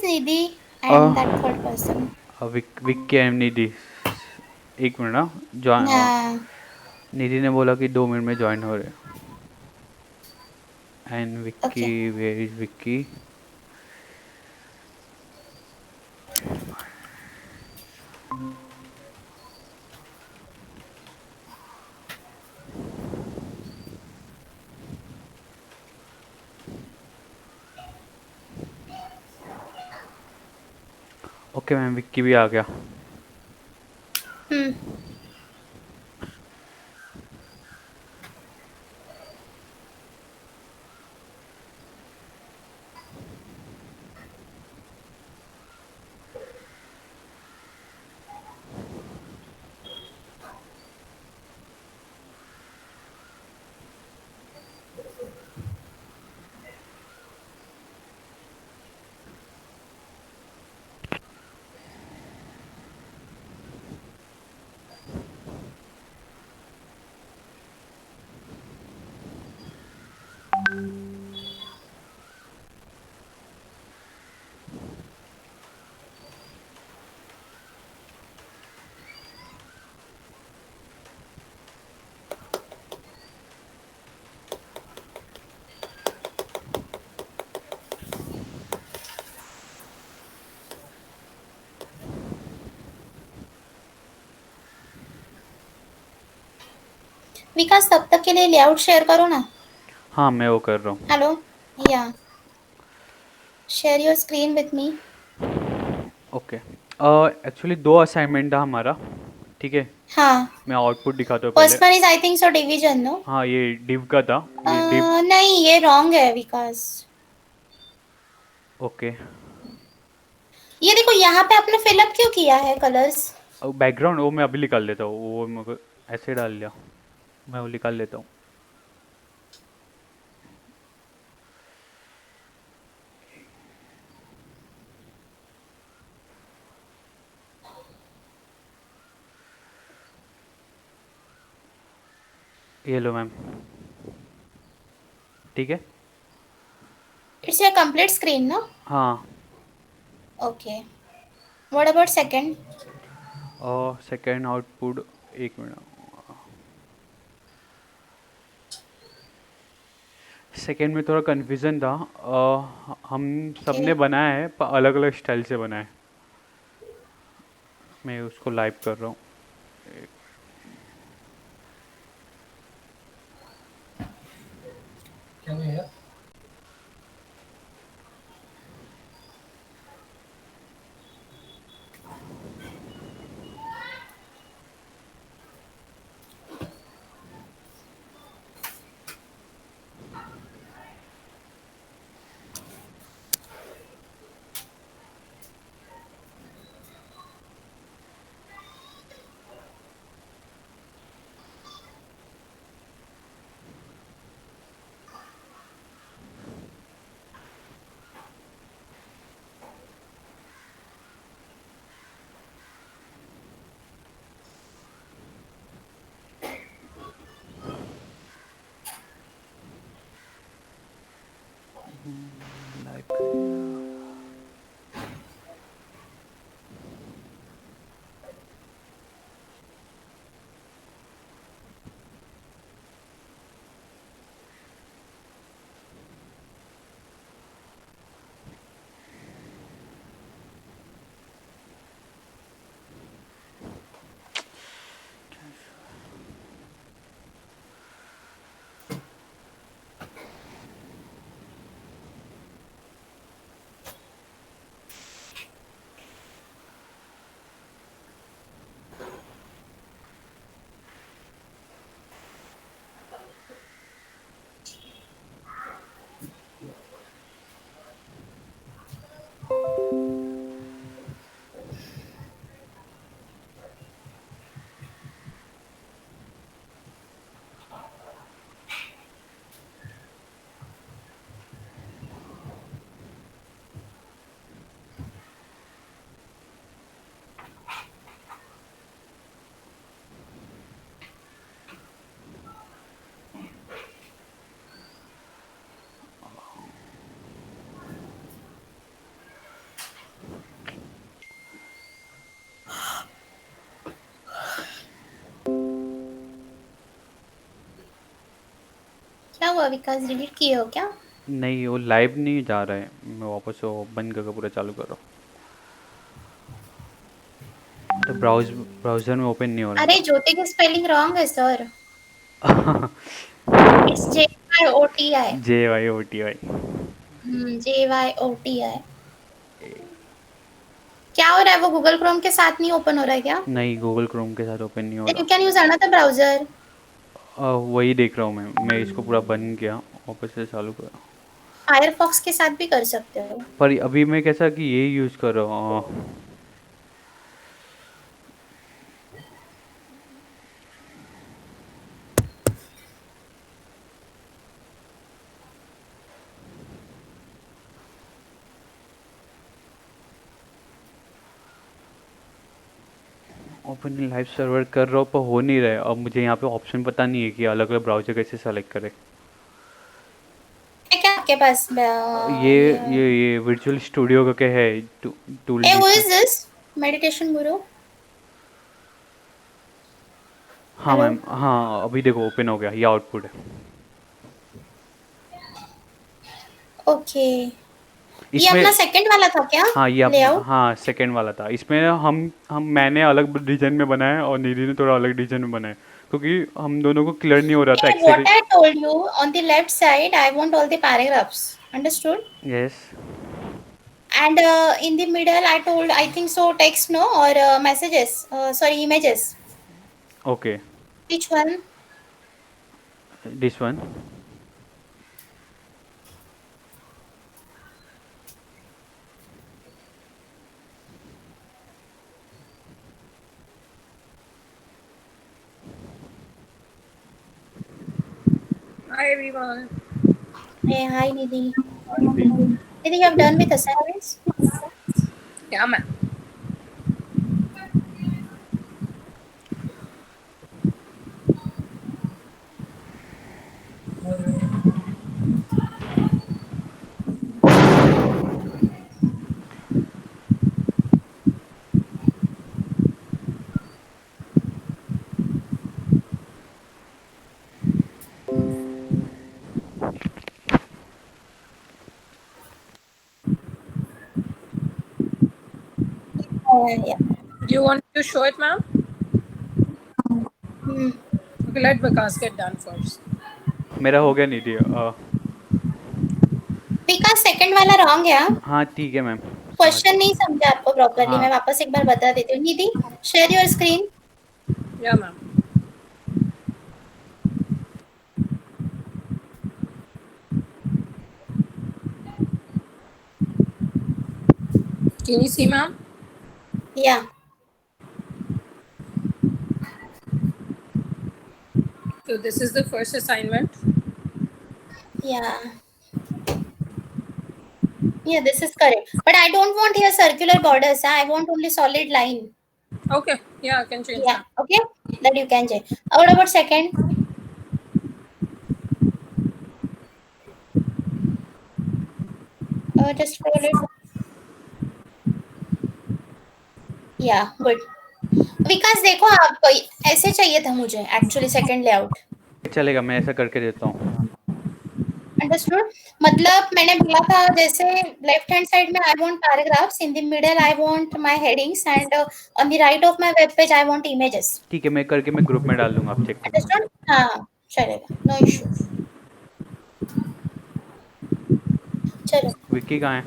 Nidhi and that uh, third person? Vicky M Nidhi. एक minute ना। Join. Yeah. निधि ने बोला कि 2 मिनट में ज्वाइन हो रहे। And Vicky, Okay. Where is Vicky? Okay ma'am, Vicky भी आ गया। Hmm. विकास तब तक के लिए लेआउट शेयर करो ना। हाँ, मैं वो कर रहा हूँ। हेलो। या share your screen with me. Okay. Actually 2 assignment था हमारा। ठीक है। हाँ। मैं आउटपुट दिखाता हूँ पहले। First one is I think so division no. हाँ, ये डिव का था। ये डिव। नहीं ये रॉन्ग है विकास। ओके। ये देखो यहाँ पे आपने फिलअप क्यों किया है कलर्स। बैकग्राउंड वो मैं अभी निकाल लेता हूँ, वो मेरे को ऐसे डाल लिया। मैं वो निकाल लेता हूँ। ये लो मैम। ठीक है। इट्स योर कंप्लीट स्क्रीन ना। हाँ। ओके। What about second. और सेकेंड आउटपुट। एक मिनट। सेकेंड में थोड़ा कन्फ्यूज़न था। हम सब ओके। ने बनाया है पर अलग अलग स्टाइल से बनाया है। मैं उसको लाइव कर रहा हूँ। क्या हुआ यार? क्या हुआ विकास, डिलीट किए हो क्या? नहीं, वो लाइव नहीं जा रहा है, मैं वापस वो बंद करके पूरा चालू कर रहा हूँ। तो ब्राउज़र में ओपन नहीं हो रहा अरे ज्योति की स्पेलिंग रॉन्ग है सर, है। It's JYOTI। JYOTY। JYOTI। क्या हो रहा है, वो गूगल क्रोम के साथ नहीं ओपन हो रहा है क्या? नहीं, गूगल क्रोम के साथ ओपन नहीं हो देन रहा। You can use another browser. वही देख रहा हूँ मैं इसको पूरा बंद किया, वापस से चालू करा। फायरफॉक्स के साथ भी कर सकते हो। पर अभी मैं कैसा कि ये यूज़ कर रहा हूँ। ओपन लाइव सर्वर कर रहा हूँ पर हो नहीं रहा है। अब मुझे यहाँ पे ऑप्शन पता नहीं है कि अलग अलग ब्राउज़र कैसे सेलेक्ट करें। है क्या आपके पास ये वर्चुअल स्टूडियो करके है टूल ए हु जिसमें। इज दिस मेडिटेशन गुरु? हाँ हेलो। मैम, हाँ अभी देखो ओपन हो गया, ये आउटपुट है ओके, ये इसमें। अपना सेकंड वाला था क्या? हाँ ये अपना, लेआउट। हाँ सेकंड वाला था। इसमें हम मैंने अलग डिजाइन में बनाया और निधि ने थोड़ा अलग डिजाइन में बनाया, क्योंकि हम दोनों को क्लियर नहीं हो रहा था What Excel. I told you on the left side, I want all the paragraphs. Understood? Yes. And in the middle, I told, I think so, text no or messages. Sorry, images. Okay, Which one? This one. Hi everyone. Hey, hi, Nidhi. Nidhi, you have done with assignments? Yeah, ma'am. Yeah. Do you want to show it, ma'am? Hmm. Okay, let Vikas get done first. मेरा हो गया निधि। Because second वाला wrong है हाँ? हाँ ठीक है ma'am, समझ क्वेश्चन नहीं गया। समझा आपको प्रॉपरली, हाँ मैं वापस एक बार बता देती हूँ। Nidhi, share your screen. Yeah, ma'am. Can you see, ma'am? या So this is the first assignment. Yeah, this is correct. But I don't want here circular borders. I want only solid line. Okay. Yeah, I can change Yeah, that. okay. That you can change. What about second? Just scroll it. Yeah, good. विकास देखो, आप ऐसे चाहिए था मुझे actually second layout. चलेगा, मैं ऐसा करके देता हूँ। अंडरस्टूड? मतलब मैंने बोला था जैसे लेफ्ट हैंड साइड में I want paragraphs, in the middle I want my headings and on the right of my web page I want images. ठीक है, मैं करके मैं ग्रुप में डाल दूंगा, आप चेक करना। अंडरस्टूड? हाँ, चलेगा, नो इशू। चलो विक्की कहाँ है?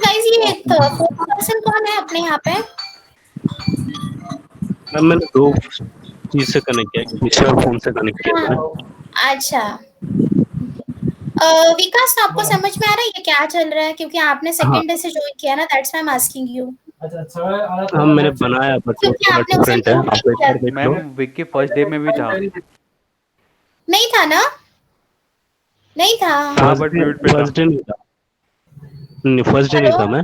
गाइस, ये फोर्थ पर्सन कौन है अपने यहाँ पे? मैम मैंने दो चीज से कनेक्ट किया, किसी और फोन से कनेक्ट किया था। हाँ, अच्छा। विकास, तो आपको समझ में आ रहा है ये क्या चल रहा है? क्योंकि आपने हाँ सेकंड डे से ज्वाइन किया ना, that's why I am asking you. हाँ मैंने बनाया, बट वो क्योंकि थोड़ा आपने उसे डिफरेंट है, म्यूट नहीं आप एक किया। बार देख मैम लो। विक्की फर्स्ट डे में भी था। नहीं था ना? नहीं था। हाँ बट म्यूट पे था। फर्स्ट डे नहीं था, नहीं फर्स्ट डे नहीं हेलो, था मैं।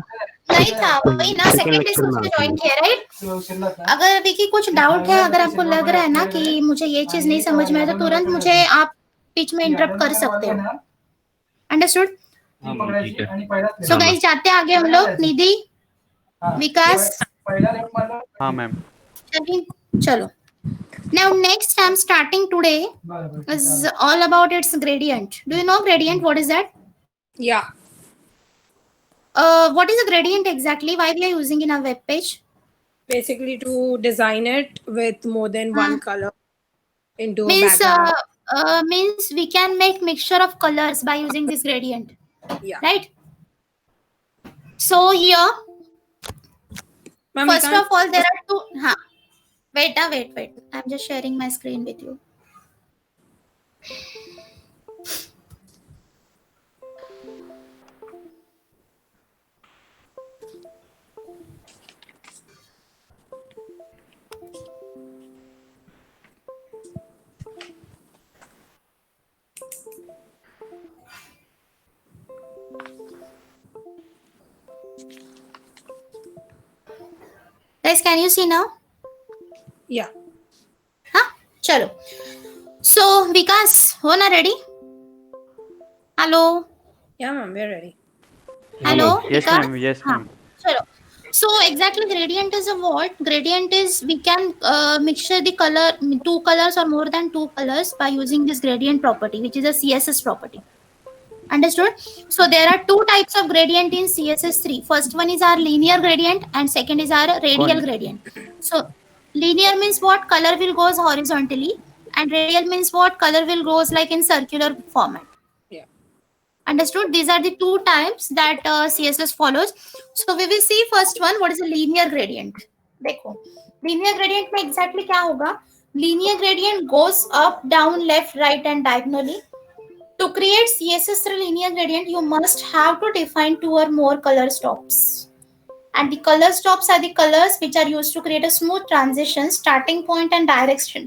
नहीं था, वही ना, सेकंड सेकंड डे से लेक्चर में उसने आया था ज्वाइन मैं। किया, राइट? अगर विकी कुछ डाउट है, अगर आपको लग रहा है ना कि मुझे ये चीज नहीं समझ में आया, तो तुरंत मुझे आप बीच में इंटरप्ट कर सकते हो। अंडरस्टूड? हाँ मैम ठीक है। सो हाँ मैम। गाइस, जाते हैं आगे हम लोग। निधि, विकास, हाँ मैम। चलिए, चलो। Now next I'm starting today is all about its gradient. Do you know gradient? What is that? Yeah. What is a gradient exactly? Why we are using in our web page? Basically, to design it with more than Uh, one color into a means background. means we can make mixture of colors by using this gradient, Yeah. right? So here, Ma'am, we first can't. of all, there are two. Huh. Wait. I'm just sharing my screen with you. Guys, can you see now? Yeah. Huh? Chalo. So Vikas, हो ना ready? Hello. Yeah, ma'am, we're ready. हाँ Hello, ma'am Yes, Vikas. ma'am. Yes, हाँ. ma'am. चलो. So exactly gradient is a what? Gradient is we can mixture the color two colors or more than two colors by using this gradient property, which is a CSS property. Understood? So there are two types of gradient in CSS3. First one is our linear gradient and second is our radial कौन? gradient. So linear means what? Color will goes horizontally, and radial means what? Color will goes like in circular format. Yeah. Understood? These are the two types that CSS follows. So we will see first one. What is a linear gradient? देखो linear gradient में exactly क्या होगा? Linear gradient goes up, down, left, right, and diagonally. To create CSS linear gradient, you must have to define two or more color stops. And the color stops are the colors which are used to create a smooth transition, starting point, and direction.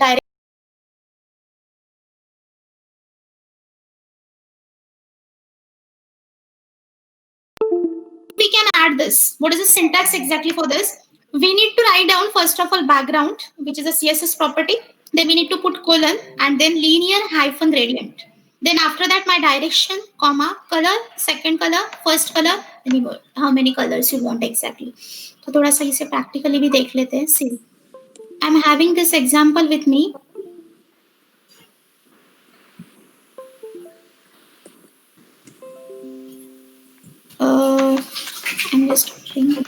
We can add this. What is the syntax exactly for this? We need to write down first of all background, which is a CSS property. Then we need to put colon and then linear hyphen gradient. Then after that, my direction, comma, color, second color, first color, how many colors you want exactly. तो थोड़ा सा इसे practically भी देख लेते हैं. See, I'm having this example with me. I'm just putting.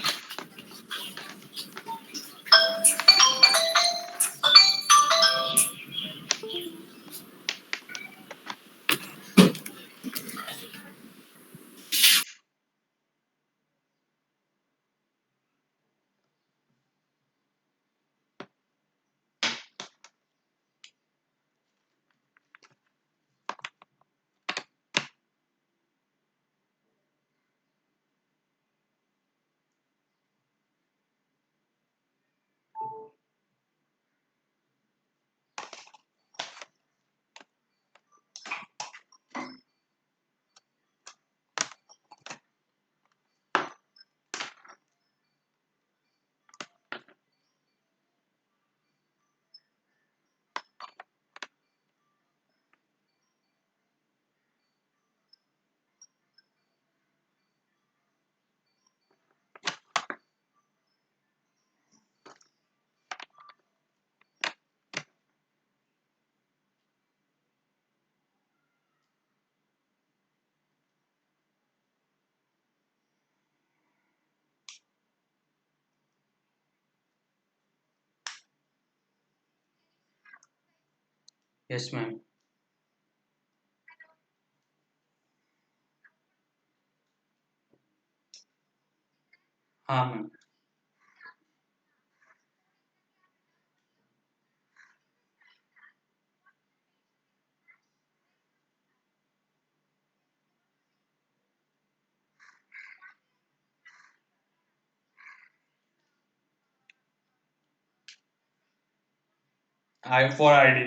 Yes ma'am हाँ ma'am I for ID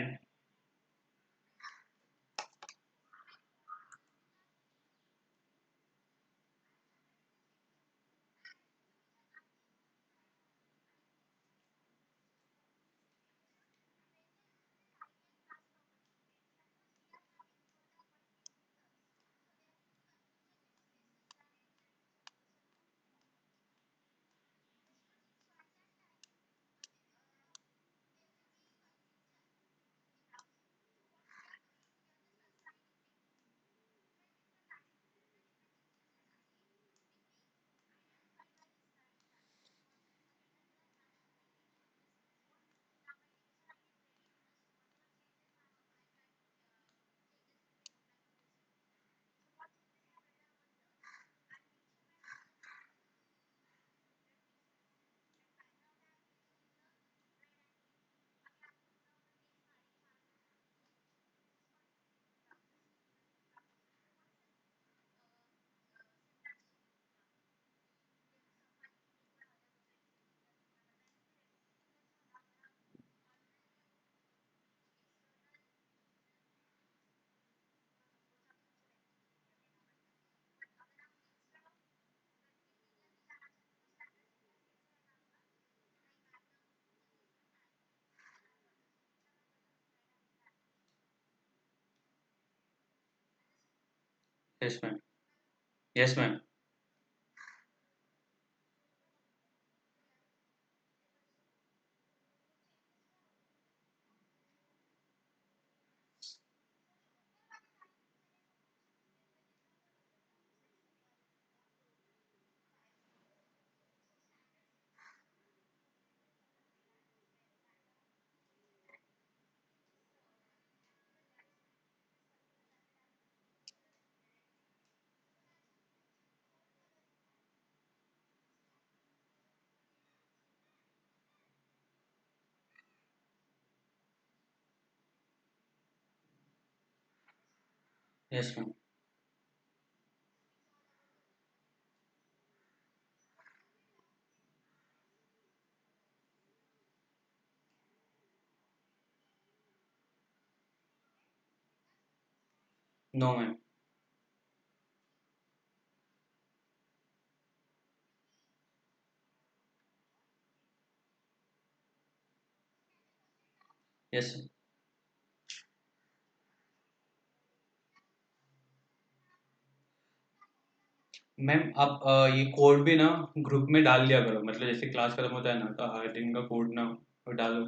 Yes, ma'am. Yes, ma'am. Yes, ma'am. No, ma'am. Yes, sir. Ma'am आप ये कोड भी ना ग्रुप में डाल दिया करो, मतलब जैसे क्लास खत्म होता है ना तो हर दिन का कोड ना वो डालो।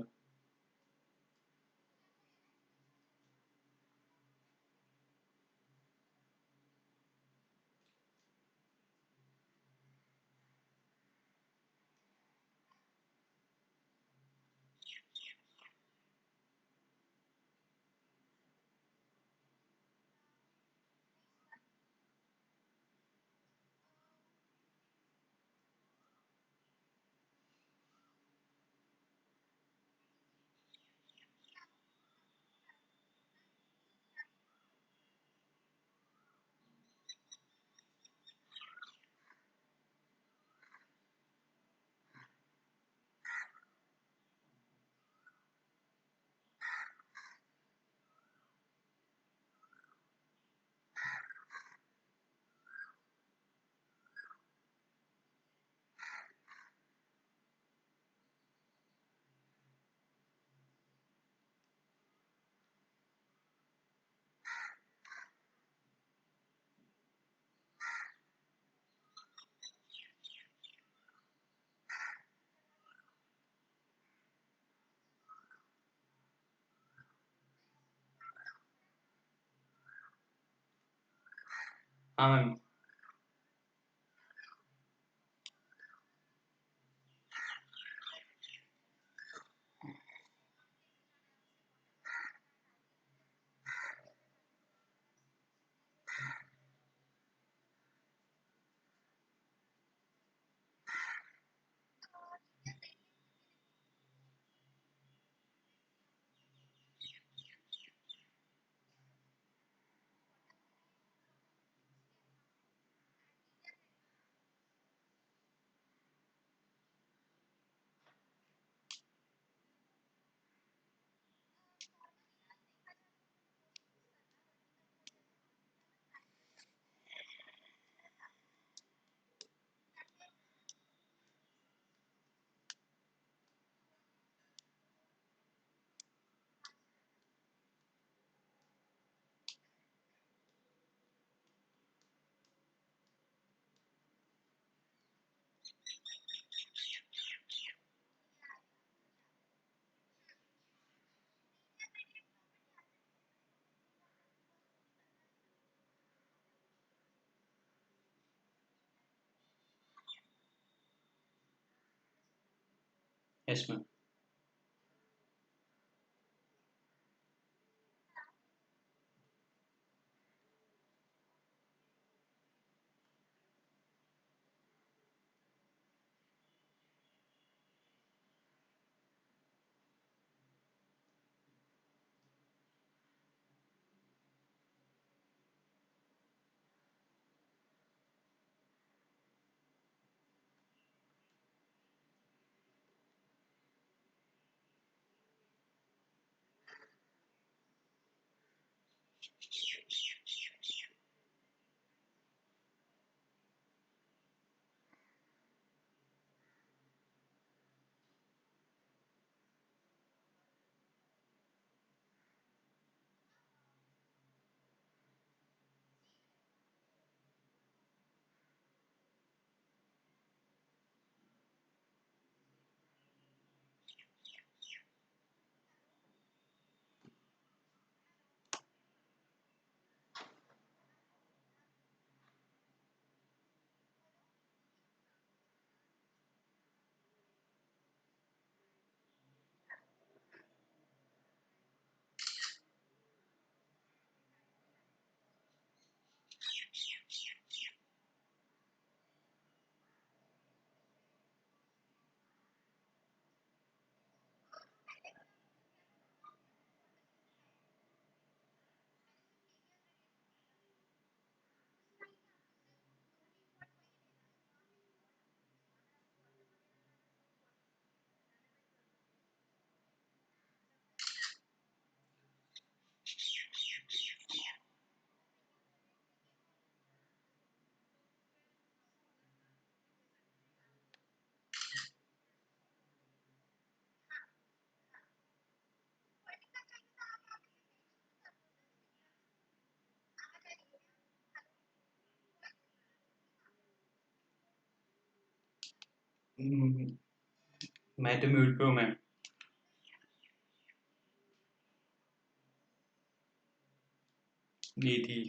हाँ मैम। Yes ma'am. हम्म, मैं तो म्यूट पे हूँ ma'am. Nidhi.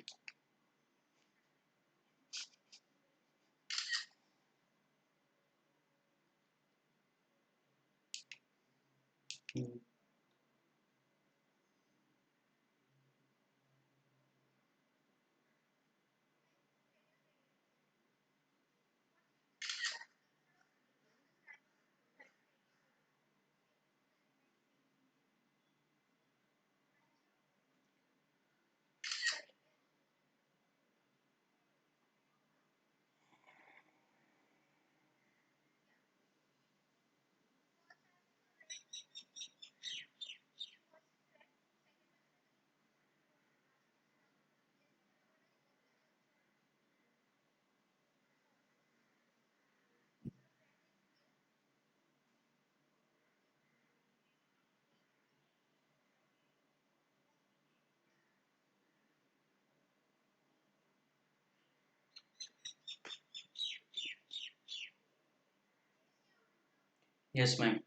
Yes ma'am.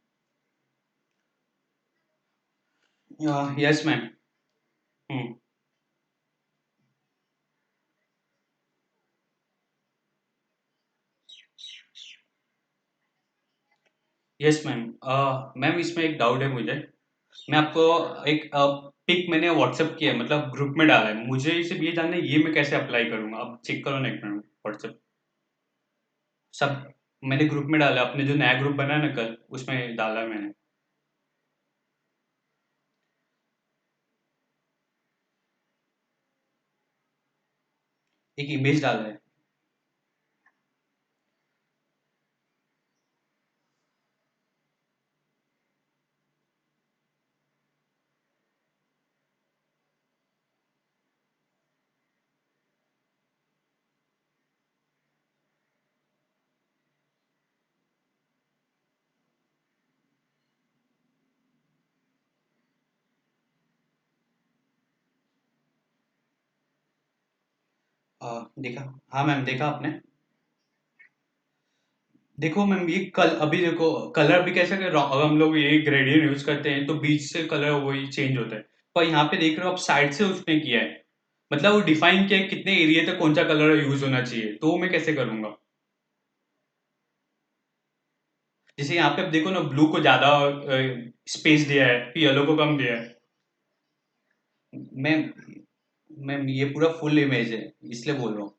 Yes ma'am. Hmm. Yes ma'am. Ma'am इसमें एक डाउट है मुझे। मैं आपको एक पिक मैंने व्हाट्सएप किया है, मतलब ग्रुप में डाला है। मुझे सिर्फ ये जानना है, ये मैं कैसे अप्लाई करूंगा? आप चेक करो ना एक मिनट व्हाट्सएप। सब मैंने ग्रुप में डाला, अपने जो नया ग्रुप बना है ना कल, उसमें डाला है मैंने। एक इमेज डाला है। देखा? हाँ मैम, देखा आपने? देखो मैम, ये कल अभी देखो, कलर भी कैसे कर, अगर हम लोग ये ग्रेडियंट यूज करते हैं तो बीच से कलर वही चेंज होता है। पर यहाँ पे देख रहे हो आप, साइड से उसने किया है। मतलब वो डिफाइन किया है कितने एरिया तक कौन सा कलर यूज होना चाहिए, तो वो मैं कैसे करूंगा? जैसे यहाँ पे आप देखो ना, ब्लू को ज्यादा स्पेस दिया है, फिर येलो को कम दिया है। मैम, मैम ये पूरा फुल इमेज है, इसलिए बोल रहा हूँ।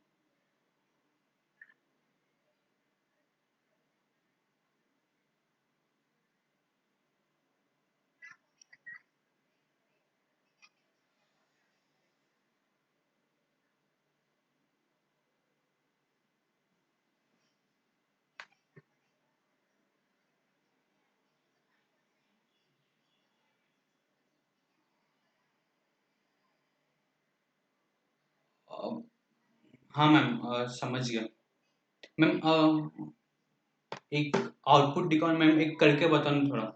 अ, हाँ मैम, समझ गया। मैम एक आउटपुट दिखाओ मैम, एक करके बताओ ना थोड़ा।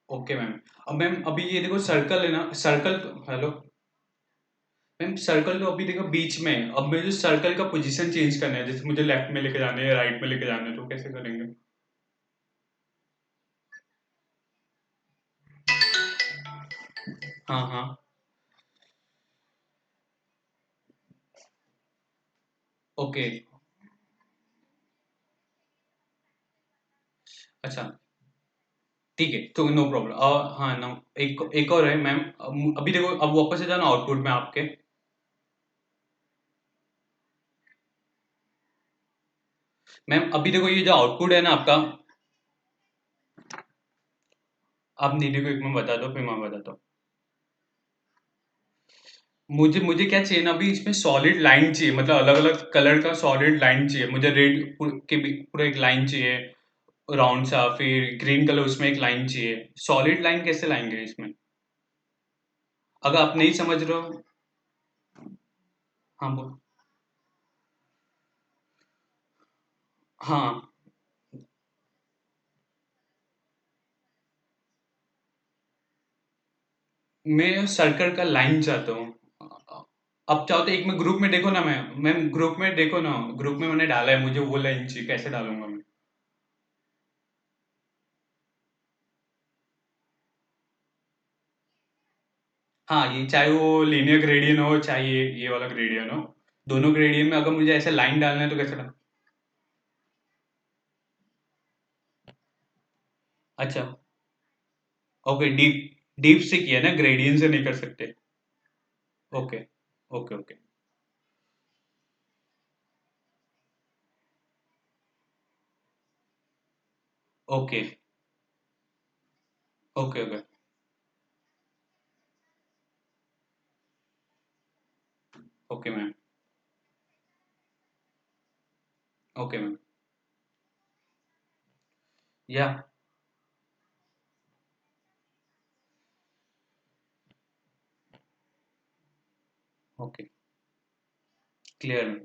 Okay ma'am. अब मैम अभी ये देखो, सर्कल है ना, सर्कल। हेलो मैम, सर्कल तो अभी देखो बीच में है। अब मुझे सर्कल का पोजीशन चेंज करना है, जैसे मुझे लेफ्ट में लेके जाना है या राइट में लेके जाना है, तो कैसे करेंगे? हाँ हाँ। ओके। अच्छा। ठीक है, तो नो प्रॉब्लम। हाँ, नो, एक और है मैम। अभी देखो, अब वापस से जाना आउटपुट में आपके। मैम अभी देखो, ये जो आउटपुट है ना आपका, आप दीदी को एक मिनट बता दो, फिर मैं बताता हूँ। मुझे मुझे क्या चाहिए ना, अभी इसमें सॉलिड लाइन चाहिए, मतलब अलग अलग कलर का सॉलिड लाइन चाहिए मुझे। रेड के भी पूरा एक लाइन चाहिए राउंड सा, फिर ग्रीन कलर उसमें एक लाइन चाहिए। सॉलिड लाइन कैसे लाएंगे इसमें? अगर आप नहीं समझ रहे हो। हाँ बोल। हाँ, मैं सर्कल का लाइन चाहता हूँ। अब चाहो तो एक में ग्रुप में देखो ना, मैम ग्रुप में देखो ना, ग्रुप में मैंने डाला है, मुझे वो लाइन चाहिए, कैसे डालूंगा मैं? हाँ, ये चाहे वो लीनियर ग्रेडियंट हो, चाहे ये वाला ग्रेडियंट हो, दोनों ग्रेडियंट में अगर मुझे ऐसे लाइन डालना है तो कैसे डाल? अच्छा, ओके। डीप डीप से किया ना, ग्रेडियंट से नहीं कर सकते। Okay, okay, okay, okay, okay, okay, okay ma'am, okay ma'am, yeah, okay, clear ma'am.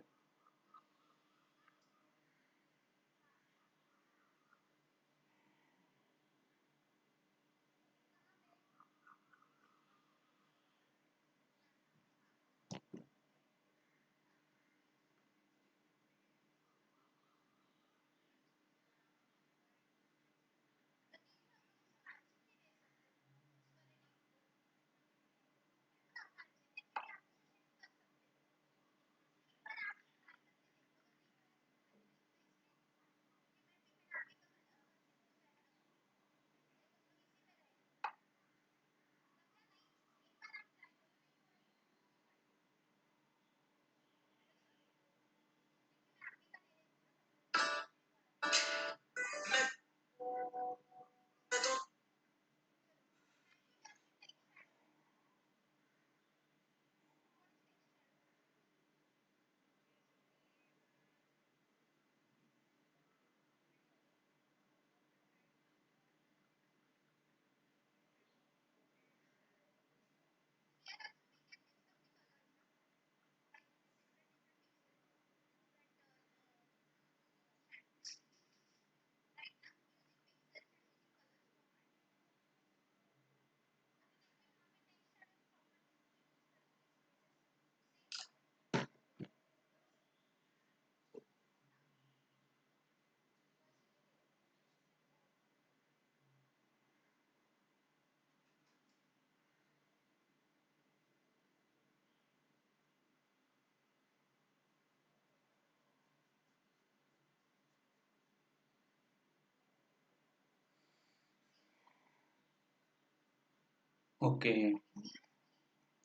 Okay,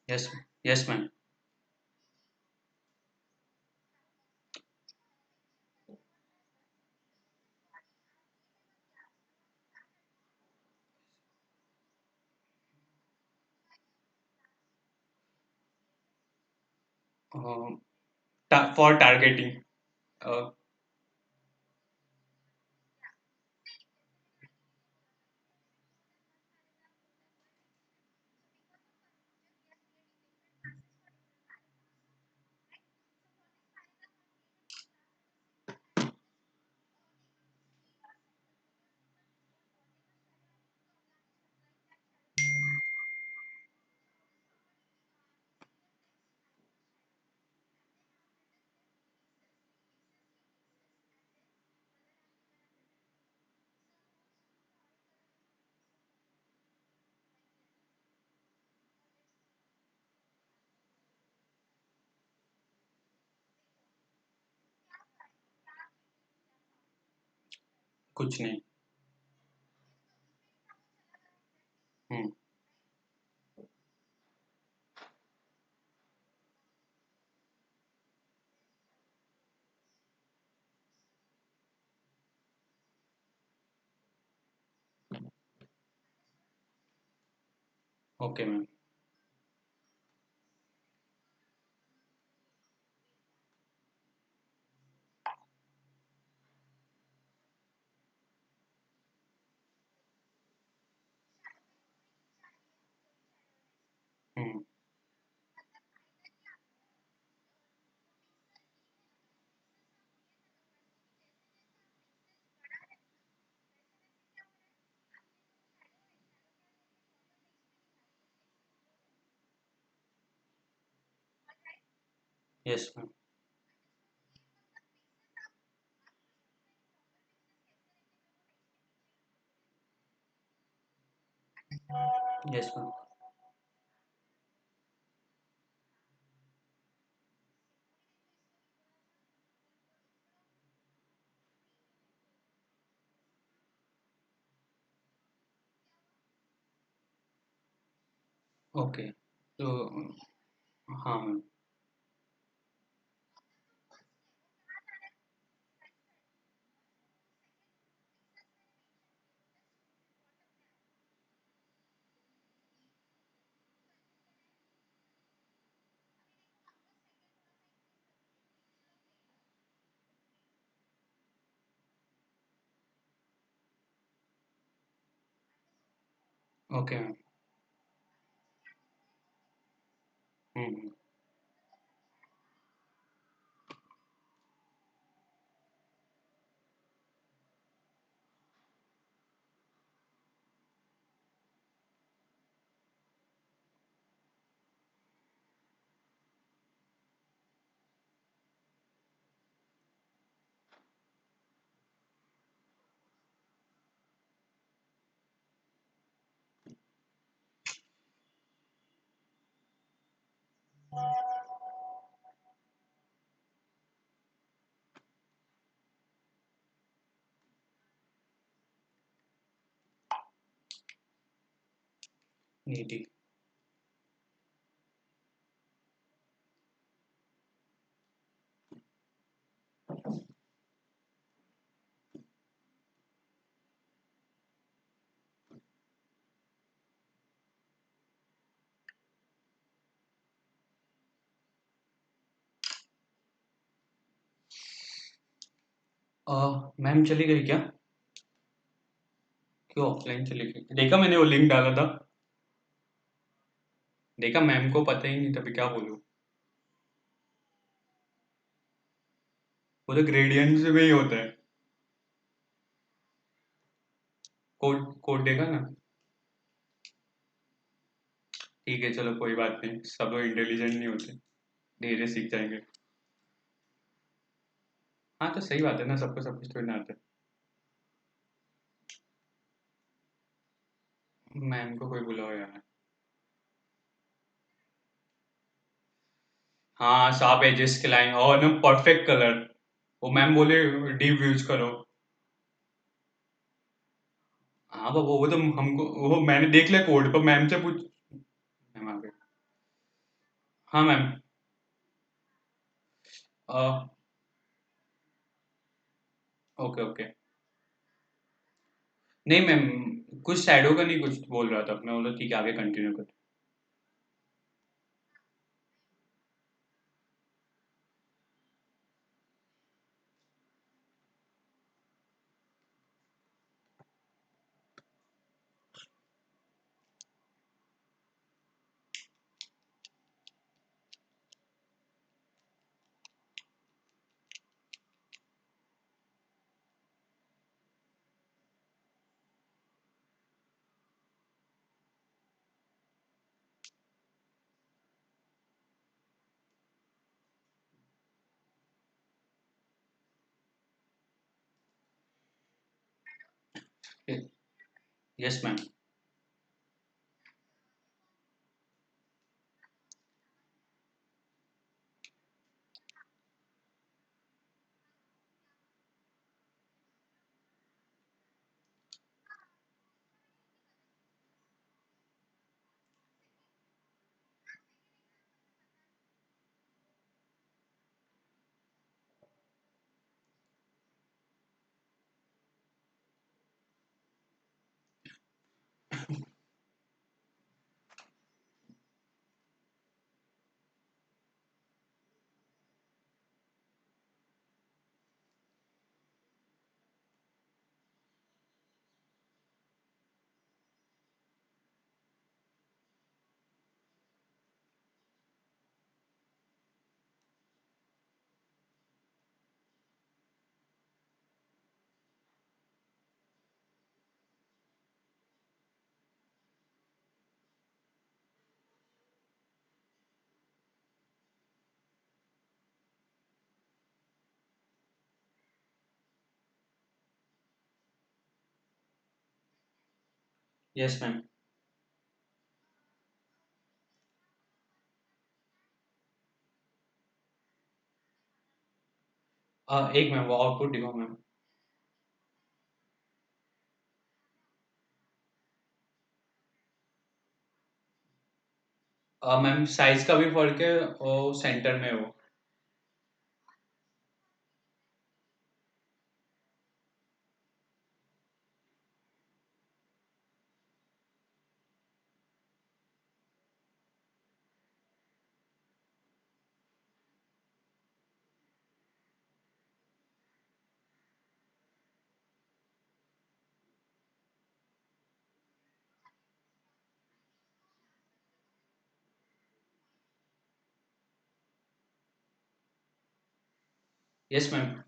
yes, yes ma'am. For targeting. कुछ नहीं। Okay ma'am. Hmm. Yes ma'am. Yes ma'am. Okay, तो हाँ ma'am. Okay ma'am. Hmm. Nidhi. Ma'am चली गई क्या? क्यों offline चली गई? देखा मैंने वो लिंक डाला था। देखा, मैम को पता ही नहीं, तभी क्या बोलूँ। वो तो ग्रेडियंट्स में ही होता है। कोड कोड देखा ना। ठीक है, चलो कोई बात नहीं, सब लोग इंटेलिजेंट नहीं होते, धीरे सीख जाएंगे। हाँ तो सही बात है ना, सबको सब कुछ थोड़ी ना आता है। मैम को कोई बुलाओ यार। हाँ, शार्प एजेस के लाइन और ना परफेक्ट कलर। वो मैम बोले डीप यूज करो। हाँ बाबा, वो तो हमको, वो मैंने देख लिया कोड पर, मैम से पूछ। मैम आ गए। हाँ मैम। Okay okay. नहीं मैम, कुछ शैडो का नहीं, कुछ बोल रहा था, मैं बोला ठीक है, आगे कंटिन्यू कर। Yes ma'am. Yes ma'am. एक मैम, वो आउटपुट दिखाओ मैम। मैम साइज का भी फर्क है और सेंटर में वो। Yes ma'am.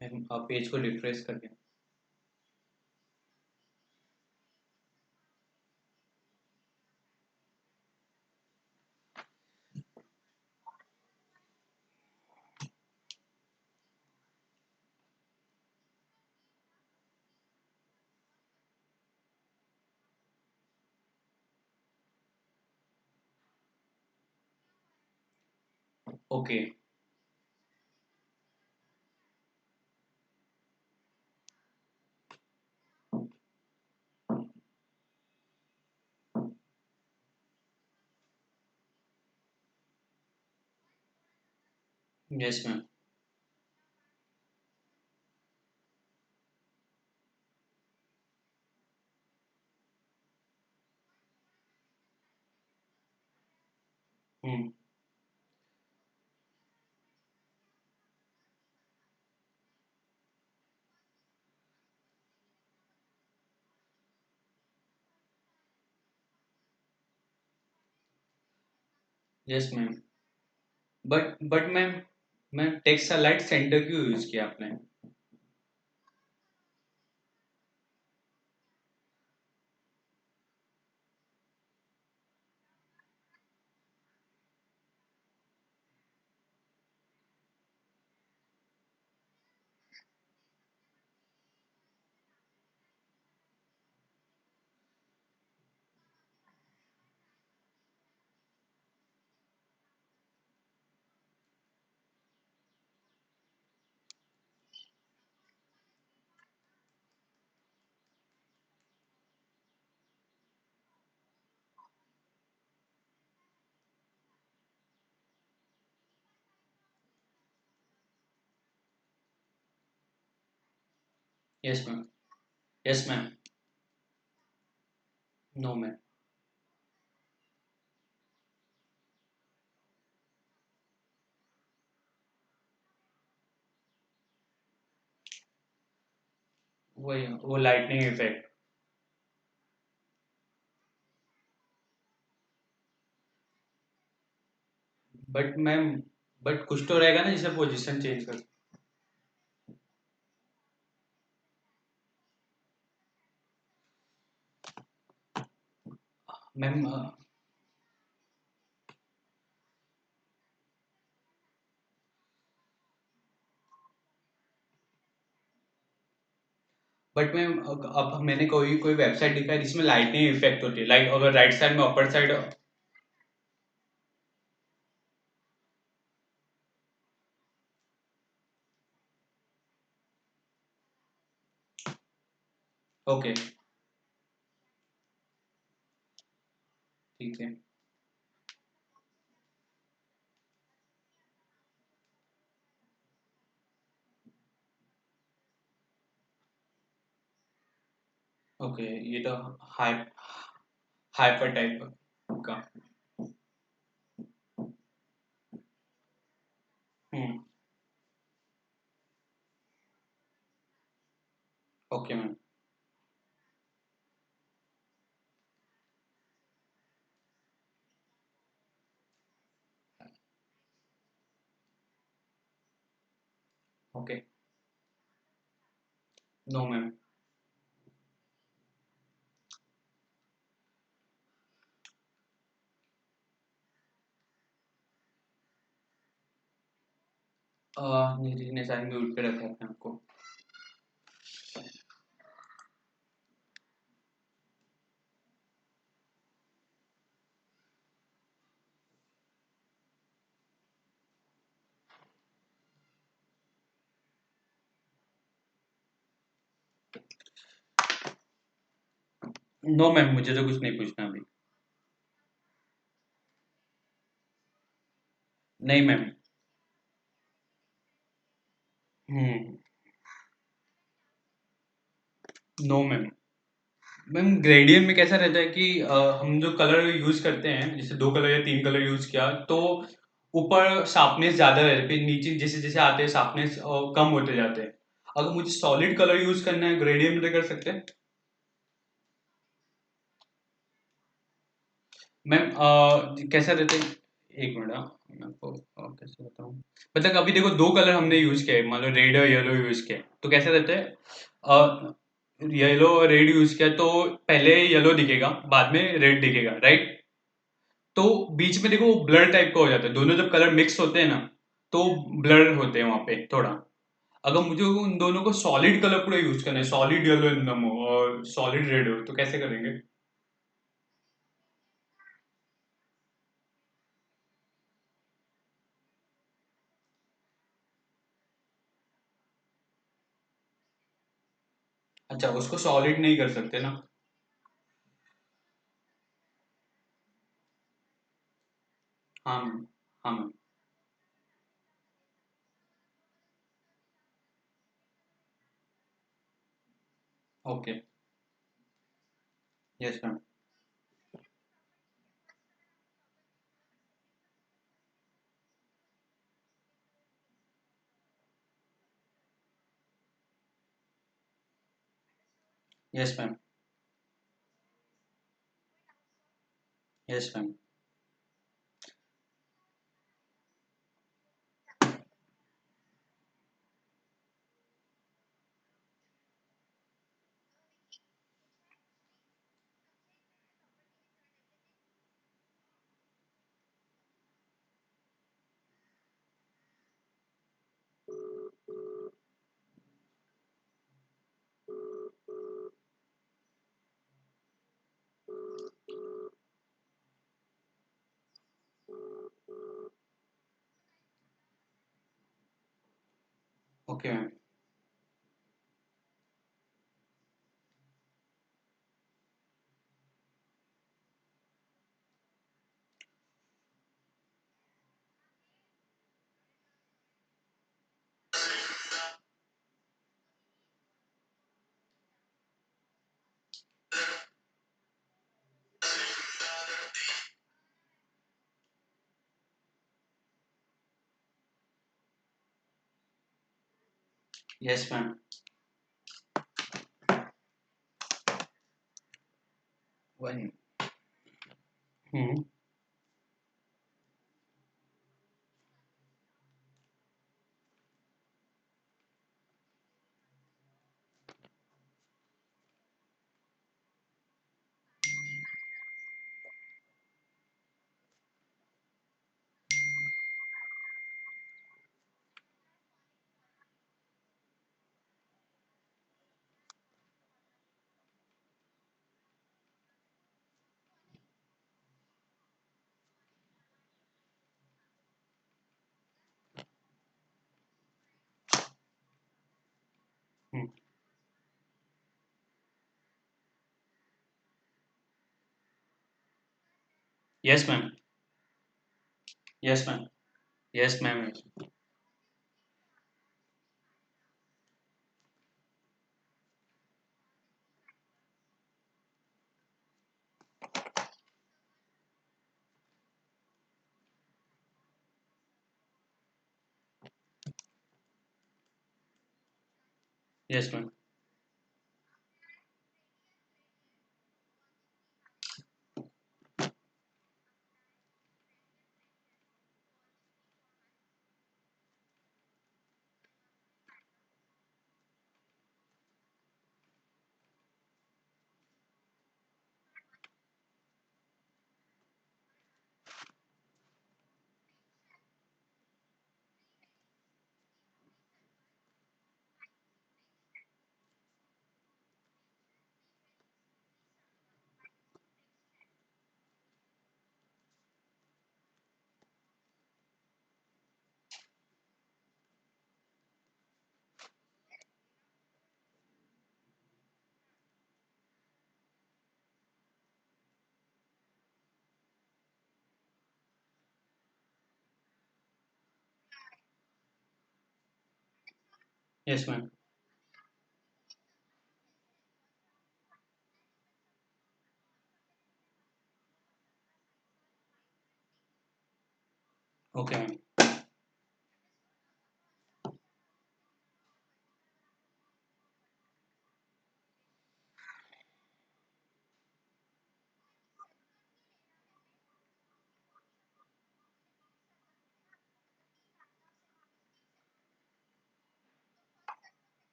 मैम आप पेज को रिफ्रेश करके। Okay. Yes ma'am. Hmm. Yes ma'am. But ma'am, ma'am text अलाइट सेंटर क्यों यूज किया आपने? Yes ma'am. Yes ma'am. No ma'am. वही वो lightning effect. But ma'am, but कुछ तो रहेगा ना जिसे पोजीशन चेंज कर। मैम बट मैम, अब मैंने कोई कोई वेबसाइट देखा है जिसमें लाइटनिंग इफेक्ट होती है, लाइक अगर राइट साइड में अपर साइड। ओके। ठीक है। ओके, ये तो हाई हाइपर टाइप का। Hmm. Okay ma'am. Okay. No ma'am. Nidhi ने शायद म्यूट पे रखा है अपने आपको। नो मैम, मुझे तो कुछ नहीं पूछना अभी। नहीं मैम। Hmm. No ma'am. Ma'am gradient में कैसा रहता है कि हम जो कलर यूज करते हैं, जैसे 2 कलर या 3 कलर यूज किया तो ऊपर शार्पनेस ज्यादा रहती है, फिर नीचे जैसे जैसे आते हैं शार्पनेस कम होते जाते हैं। अगर मुझे सॉलिड कलर यूज करना है ग्रेडियंट में कर सकते हैं मैम। कैसा रहता है, एक मिनट। मैं आपको कैसे बताऊँ। मतलब अभी देखो 2 कलर हमने यूज किया है, मान लो रेड और येलो यूज किया है, तो कैसा रहता है। येलो और रेड यूज किया तो पहले येलो दिखेगा, बाद में रेड दिखेगा, राइट। तो बीच में देखो वो ब्लर टाइप का हो जाता है, दोनों जब कलर मिक्स होते हैं ना तो ब्लर होते हैं वहां पे थोड़ा। अगर मुझे उन दोनों को सॉलिड कलर पूरा यूज करना है, सॉलिड येलो एकदम हो और सॉलिड रेड हो, तो कैसे करेंगे। अच्छा, उसको सॉलिड नहीं कर सकते ना। हाँ मैम। हाँ ma'am. Okay. Yes ma'am. Yes ma'am. Yes ma'am. Okay ma'am. Yes ma'am. One. Hmm. Yes ma'am. Yes ma'am. Yes ma'am. Yes ma'am. Yes ma'am. Okay ma'am.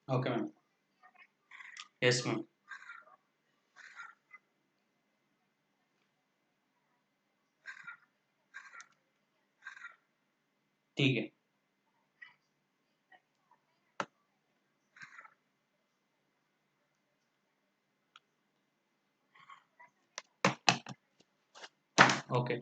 Okay ma'am. Yes ma'am. ठीक है। Okay.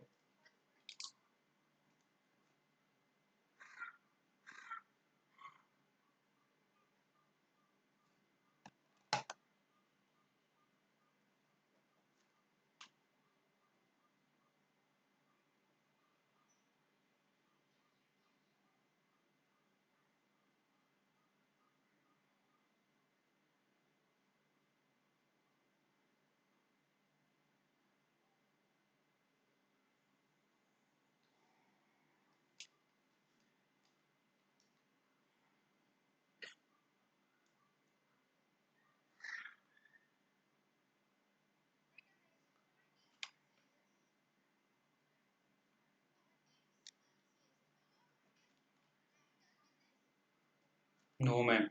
No ma'am.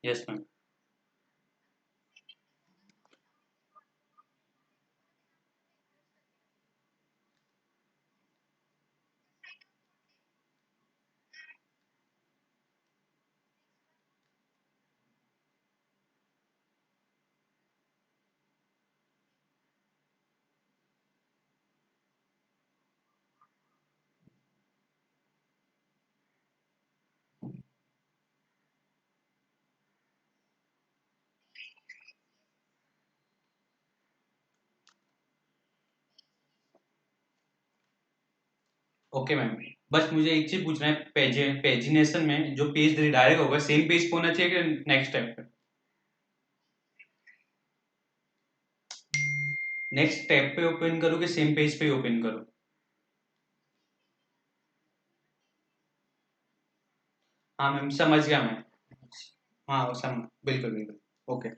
Yes ma'am. Okay ma'am. बस मुझे एक चीज पूछना है, pagination में जो पेज रिडायरेक्ट होगा सेम पेज पे होना चाहिए कि नेक्स्ट स्टेप पे? नेक्स्ट टैब पे ओपन करूँ कि सेम पेज पे ओपन करूँ? हाँ मैम, समझ गया मैं। हाँ बिल्कुल बिल्कुल। ओके।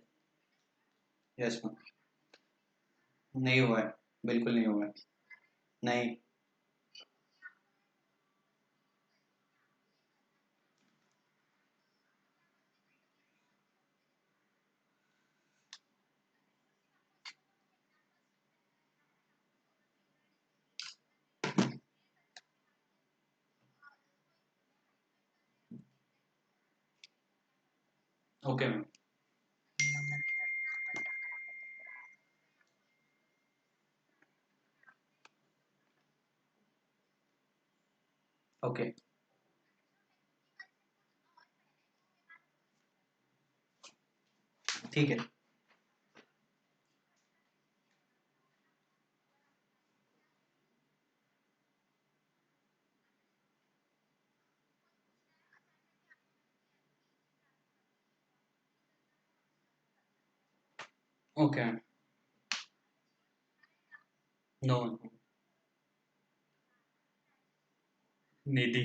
Yes ma'am. नहीं हुआ है। बिल्कुल नहीं हुआ है। नहीं। Okay ma'am. ओके। ठीक है। Okay ma'am. नो। निधि।